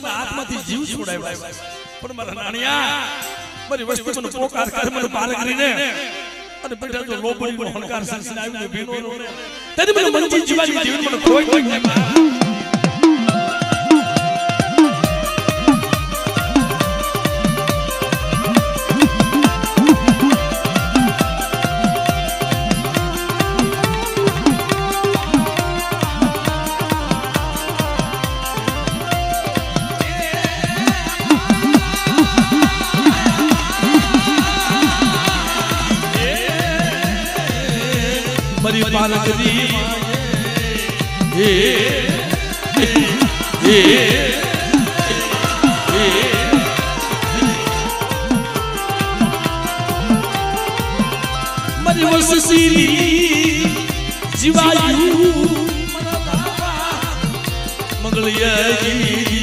હાથમાંથી જીવ છોડાવ્યો પણ મારા નાણિયા મારી વસ્તુ મને પોકાર કર મને પાર કરીને અને બેટા જો લોબડીનો હણકાર સંસન આવીને ભીનો તેની મને મંજી જીવાની જીવન મને કોઈ પાલકરી હે હે મારી વસસીલી જીવાયુ મંગળયાજી